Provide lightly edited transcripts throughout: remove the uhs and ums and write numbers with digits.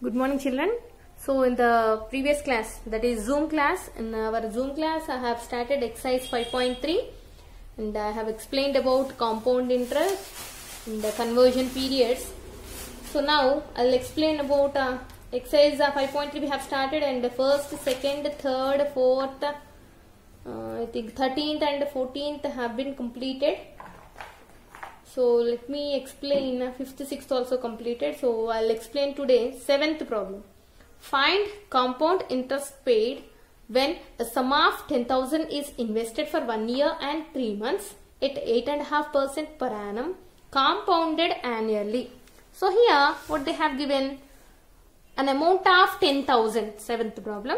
Good morning, children. So in the previous class, that is Zoom class, in our Zoom class I have started exercise 5.3 and I have explained about compound interest and the conversion periods. So now I'll explain about exercise 5.3 we have started, and the first, second, third, fourth, I think 13th and 14th have been completed. So let me explain 5th, 6th also completed. So I'll explain today 7th problem. Find compound interest paid when a sum of 10,000 is invested for 1 year and 3 months at 8.5% per annum, compounded annually. So here what they have given, an amount of 10,000, 7th problem.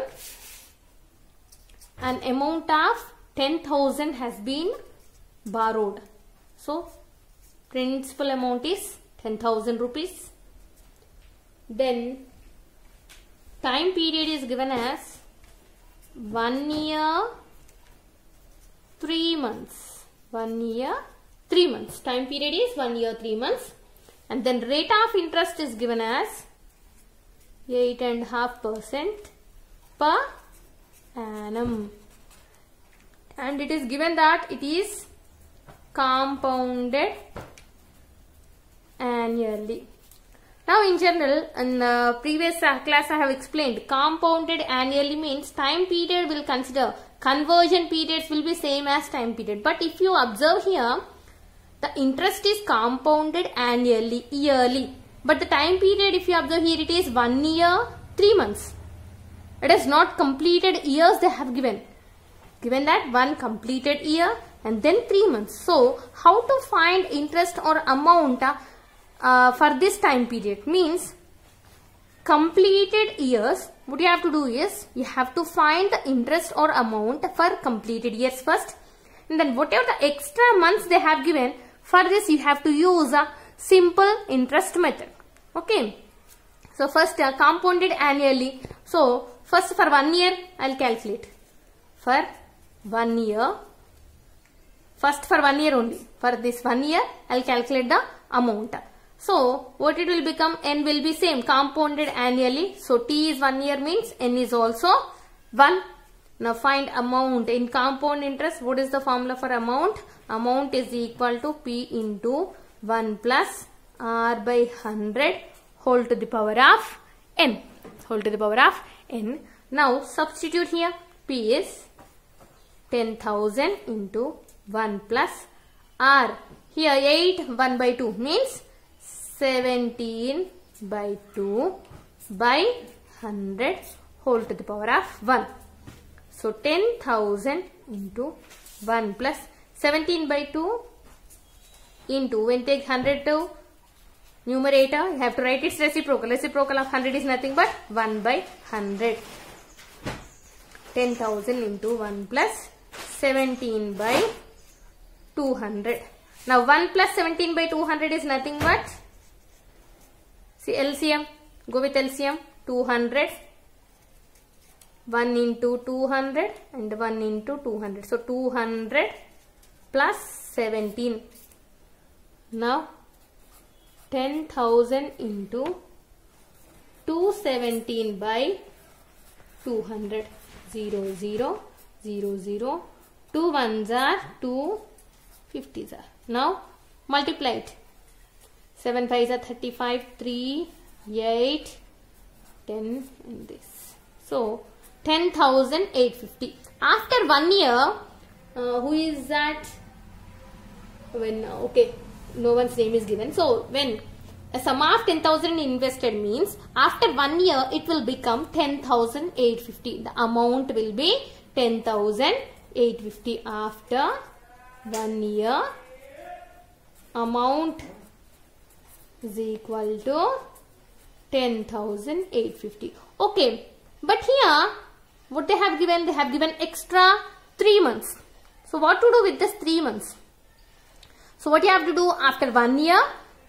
An amount of 10,000 has been borrowed. So principal amount is 10,000 rupees. Then time period is given as 1 year 3 months. 1 year 3 months. Time period is 1 year 3 months. And then rate of interest is given as 8.5% per annum. And it is given that it is compounded annually. Now in general, in the previous class I have explained, compounded annually means time period will consider, conversion periods will be same as time period. But if you observe here, the interest is compounded annually, yearly. But the time period, if you observe here, it is 1 year 3 months. It is not completed years they have given. Given that one completed year and then 3 months. So how to find interest or amount for this time period means completed years. What you have to do is you have to find the interest or amount for completed years first, and then whatever the extra months they have given, for this you have to use a simple interest method. Okay. So first compounded annually. So first for 1 year I will calculate. For 1 year, first for 1 year only. For this 1 year I will calculate the amount. So what it will become, n will be same, compounded annually. So t is 1 year means n is also 1. Now find amount in compound interest. What is the formula for amount? Amount is equal to p into 1 plus r by 100 whole to the power of n. Whole to the power of n. Now substitute here. P is 10,000 into 1 plus r. Here 8 1 by 2 means 17 by 2 by 100 whole to the power of 1. So 10,000 into 1 plus 17 by 2 into, when take 100 to numerator, you have to write its reciprocal. Reciprocal of 100 is nothing but 1 by 100. 10,000 into 1 plus 17 by 200. Now 1 plus 17 by 200 is nothing but, see LCM, go with LCM, 200, 1 into 200 and 1 into 200. So 200 plus 17. Now 10,000 into 217 by 200. 0, 0, 0, 0. 2 ones are 2 50s are. Now multiply it. 7 5s are 35, 3, 8, 10 and this. So 10,850. After 1 year, who is that? When, okay, no one's name is given. So when a sum of 10,000 invested means after 1 year it will become 10,850. The amount will be 10,850 after 1 year. Amount is equal to 10,850. Okay, but here what they have given? They have given extra 3 months. So what to do with this 3 months? So what you have to do after 1 year,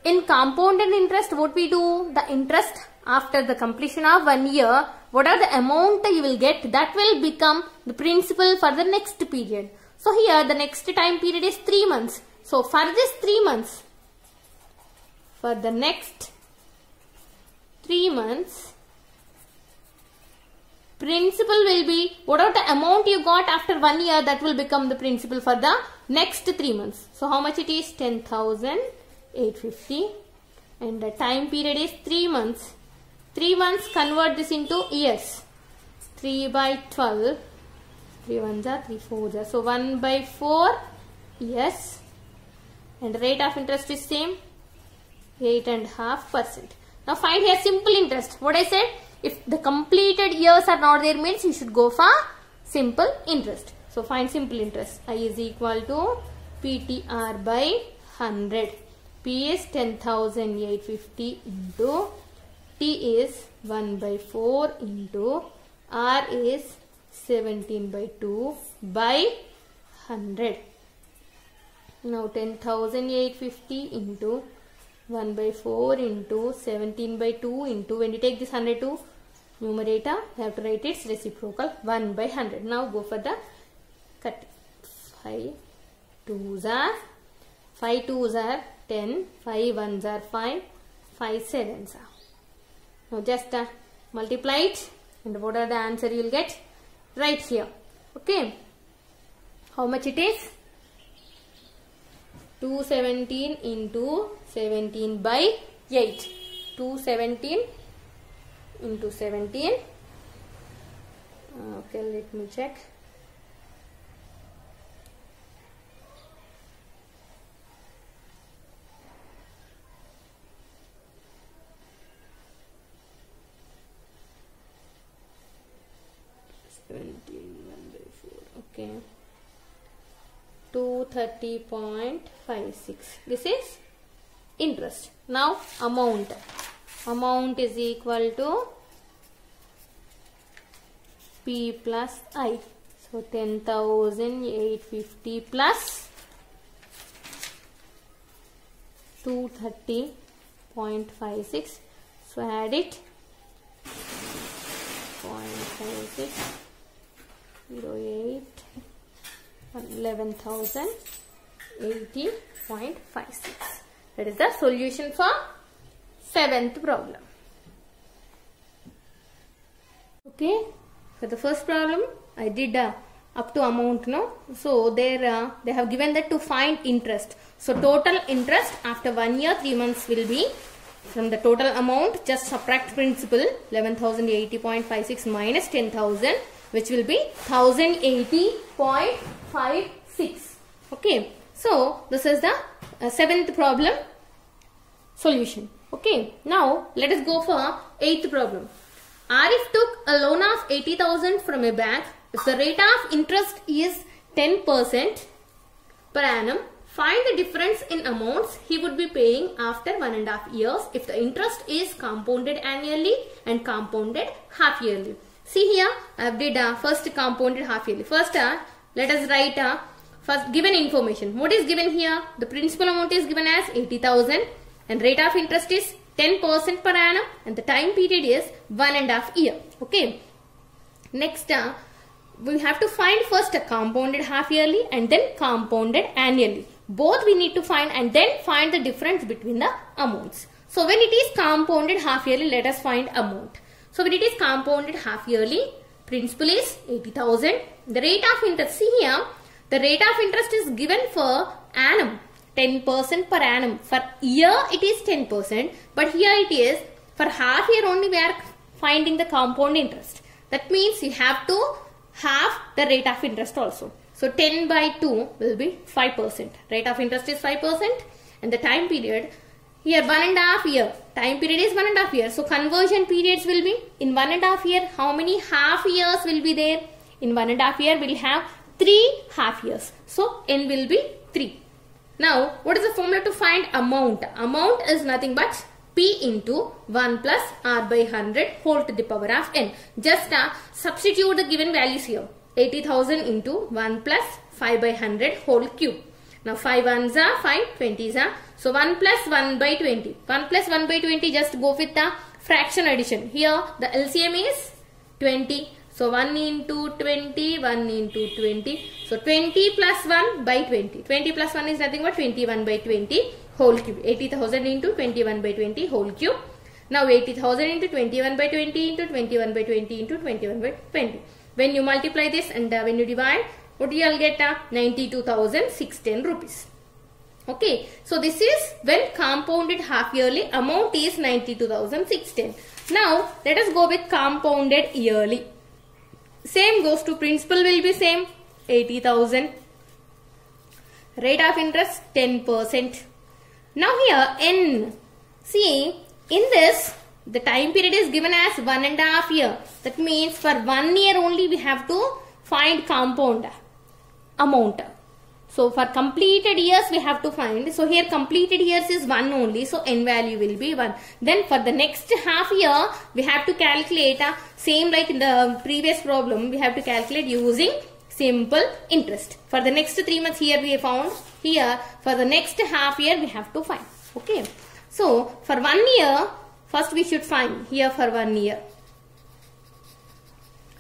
in compounded interest, what we do? The interest after the completion of 1 year, what are the amount you will get? That will become the principal for the next period. So here the next time period is 3 months. So for this 3 months, for the next 3 months, principal will be, whatever the amount you got after 1 year, that will become the principal for the next 3 months. So how much it is? 10,850. And the time period is 3 months. 3 months, convert this into years. 3 by 12. 3 1s are 3 4s are. So 1 by 4 years. And the rate of interest is same, 8.5%. Now find here simple interest. What I said, if the completed years are not there means you should go for simple interest. So find simple interest. I is equal to PTR by 100. P is 10,850 into T is 1 by 4 into R is 17 by 2 by 100. Now 10,850 into 1 by 4 into 17 by 2 into, when you take this 100 to numerator, you have to write its reciprocal, 1 by 100. Now go for the cut. 5 2s are 10, 5 1s are 5, 5 7s are. Now just multiply it, and what are the answer you will get right here. Okay. How much it is? 217 into 17 by 8. 217 into 17. Okay, let me check. Okay, 230.56. This is interest. Now amount. Amount is equal to P plus I. So 10,850 plus 230.56. So add it. 0.56. 08 11,080.56. That is the solution for 7th problem. Okay, for the first problem I did up to amount, no? So there they have given that to find interest. So total interest after 1 year 3 months will be, from the total amount just subtract principal 11,080.56 minus 10,000, which will be 1,080.56. Okay, so this is the 7th problem solution. Okay, now let us go for 8th problem. Arif took a loan of 80,000 from a bank. If the rate of interest is 10% per annum, find the difference in amounts he would be paying after 1.5 years if the interest is compounded annually and compounded half yearly. See here, I have did first compounded half yearly. First, let us write first given information. What is given here? The principal amount is given as 80,000 and rate of interest is 10% per annum and the time period is 1.5 year. Okay. Next, we have to find first a compounded half yearly and then compounded annually. Both we need to find and then find the difference between the amounts. So when it is compounded half yearly, let us find amount. So when it is compounded half yearly, principal is 80,000. The rate of interest, see here, the rate of interest is given for annum, 10% per annum. For year it is 10%, but here it is for half year only we are finding the compound interest. That means you have to have the rate of interest also. So 10 by 2 will be 5%. Rate of interest is 5% and the time period here 1.5 year. Time period is 1.5 year. So conversion periods will be in 1.5 year. How many half years will be there? In 1.5 year we will have 3 half years. So n will be 3. Now what is the formula to find amount? Amount is nothing but P into 1 plus R by 100 whole to the power of n. Just substitute the given values here. 80,000 into 1 plus 5 by 100 whole cube. Now 5 1s are 5, 20s are. So 1 plus 1 by 20. 1 plus 1 by 20, just go with the fraction addition. Here the LCM is 20. So 1 into 20, 1 into 20. So 20 plus 1 by 20. 20 plus 1 is nothing but 21 by 20 whole cube. 80,000 into 21 by 20 whole cube. Now 80,000 into 21 by 20 into 21 by 20 into 21 by 20. When you multiply this and when you divide, what you will get? 92,610 rupees. Okay, so this is when compounded half yearly amount is 92,610. Now let us go with compounded yearly. Same goes to principal will be same, 80,000. Rate of interest 10%. Now here N. See, in this the time period is given as 1.5 years. That means for 1 year only we have to find compound amount. So for completed years we have to find. So here completed years is 1 only. So N value will be 1. Then for the next half year we have to calculate same like in the previous problem. We have to calculate using simple interest. For the next 3 months here we have found. Here for the next half year we have to find. Okay. So for 1 year first we should find here for 1 year.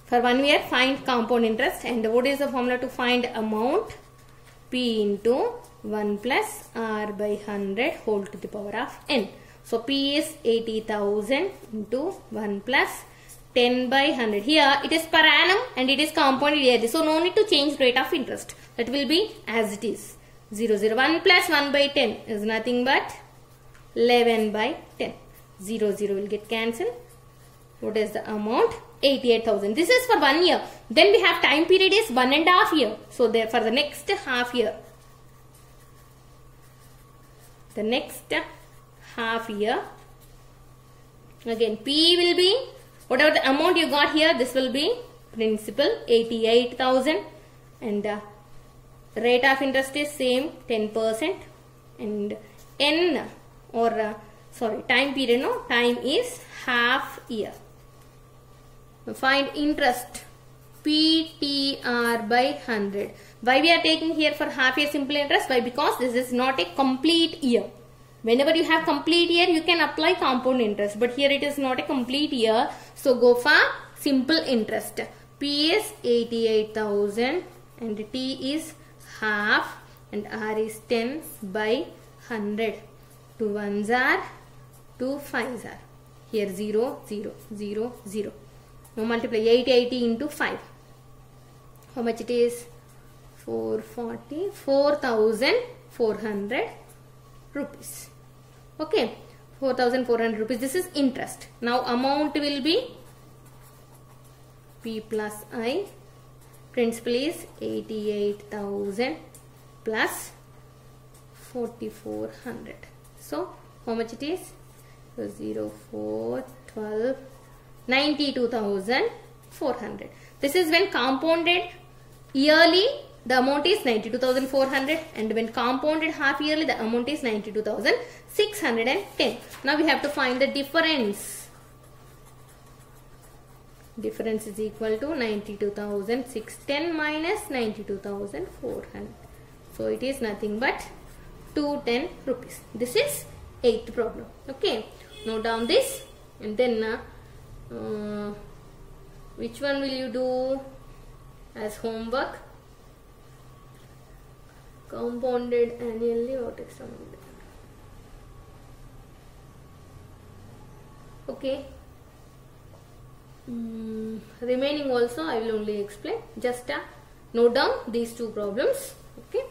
For 1 year find compound interest, and what is the formula to find amount? P into 1 plus R by 100 whole to the power of N. So P is 80,000 into 1 plus 10 by 100. Here it is per annum and it is compounded yearly. So no need to change rate of interest. That will be as it is. 1 plus 1 by 10 is nothing but 11 by 10. 0 will get cancelled. What is the amount? 88,000. This is for 1 year. Then we have time period is 1.5 year. So there for the next half year. The next half year. Again P will be whatever the amount you got here. This will be principal 88,000, and rate of interest is same 10%, and N or time period, no, time is half year. Find interest PTR by 100. Why we are taking here for half year simple interest? Why? Because this is not a complete year. Whenever you have complete year you can apply compound interest, but here it is not a complete year, so go for simple interest. P is 88,000 and T is half and R is 10 by 100. 2 1s are 2 5s are. Here 0 0 0 0. Now multiply 80 into 5. How much it is? 440, 4,400 rupees. Okay, 4,400 rupees. This is interest. Now amount will be P plus I. Principal is 88,000 plus 4,400. So how much it is? So 0 4 12 92,400. This is when compounded yearly the amount is 92,400, and when compounded half yearly the amount is 92,610. Now we have to find the difference. Difference is equal to 92,610 minus 92,400. So it is nothing but 210 rupees. This is 8th problem. Okay. Note down this, and then which one will you do as homework? Compounded annually. What is compounded? Okay. Remaining also I will only explain. Just note down these two problems. Okay.